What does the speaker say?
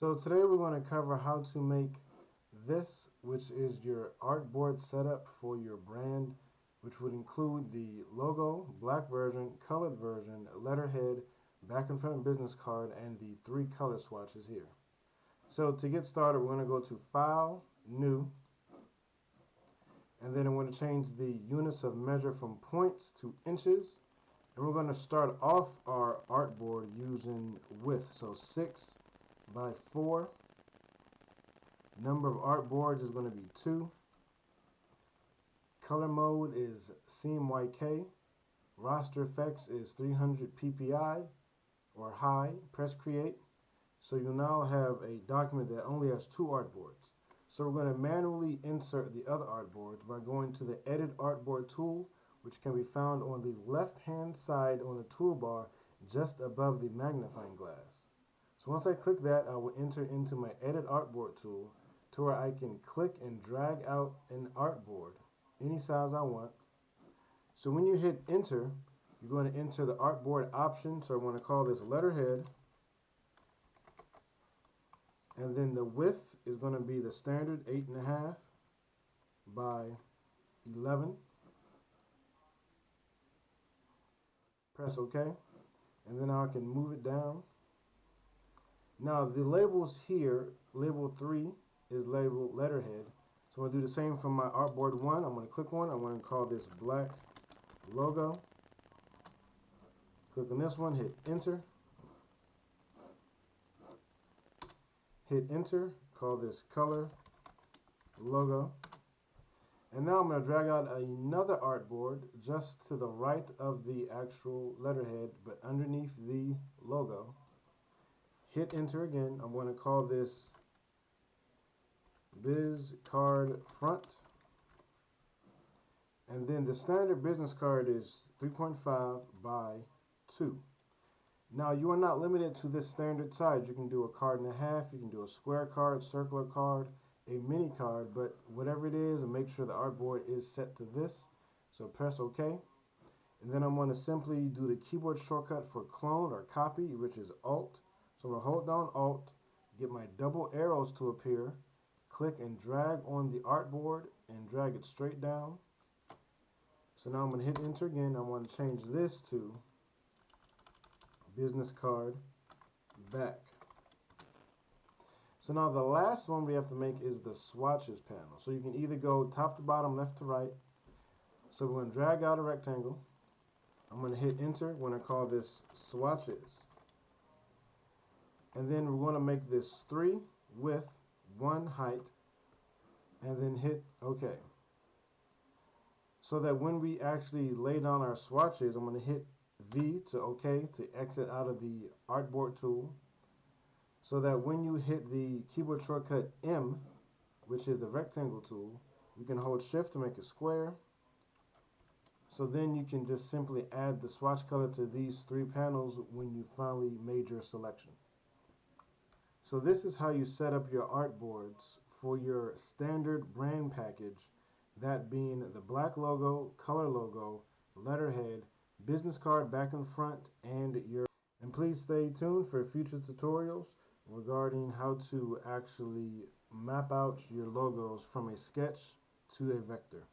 So today we're going to cover how to make this, which is your artboard setup for your brand, which would include the logo, black version, colored version, letterhead, back and front business card, and the 3 color swatches here. So to get started, we're going to go to File, New, and then I'm going to change the units of measure from points to inches. And we're going to start off our artboard using width, so 6 by 4. Number of artboards is going to be 2. Color mode is CMYK. Raster effects is 300 ppi or high. Press create. So you now have a document that only has 2 artboards. So we're going to manually insert the other artboards by going to the Edit Artboard tool, which can be found on the left hand side on the toolbar just above the magnifying glass. So once I click that, I will enter into my Edit Artboard tool to where I can click and drag out an artboard any size I want. So when you hit enter, you're going to enter the artboard option. So I want to call this letterhead, and then the width is going to be the standard 8.5 by 11. Press OK, and then I can move it down. Now the labels here, label 3 is labeled letterhead. So I'm going to do the same for my artboard 1. I'm going to click one. I'm going to call this black logo. Click on this one, hit enter. Hit enter, call this color logo. And now I'm going to drag out another artboard just to the right of the actual letterhead, but underneath the logo. Hit enter again. I'm going to call this Biz Card Front. And then the standard business card is 3.5 by 2. Now you are not limited to this standard size. You can do a card and a half, you can do a square card, circular card, a mini card, but whatever it is, and make sure the artboard is set to this. So press OK. And then I'm going to simply do the keyboard shortcut for clone or copy, which is Alt. So I'm going to hold down Alt, get my double arrows to appear, click and drag on the artboard and drag it straight down. So now I'm going to hit enter again. I want to change this to business card back. So now the last one we have to make is the swatches panel. So you can either go top to bottom, left to right. So we're going to drag out a rectangle. I'm going to hit enter when I call this swatches. And then we're going to make this 3 width, 1 height, and then hit OK. So that when we actually lay down our swatches, I'm going to hit V to OK to exit out of the artboard tool. So that when you hit the keyboard shortcut M, which is the rectangle tool, you can hold shift to make a square. So then you can just simply add the swatch color to these 3 panels when you finally made your selection. So this is how you set up your artboards for your standard brand package, that being the black logo, color logo, letterhead, business card back and front, and your... And please stay tuned for future tutorials regarding how to actually map out your logos from a sketch to a vector.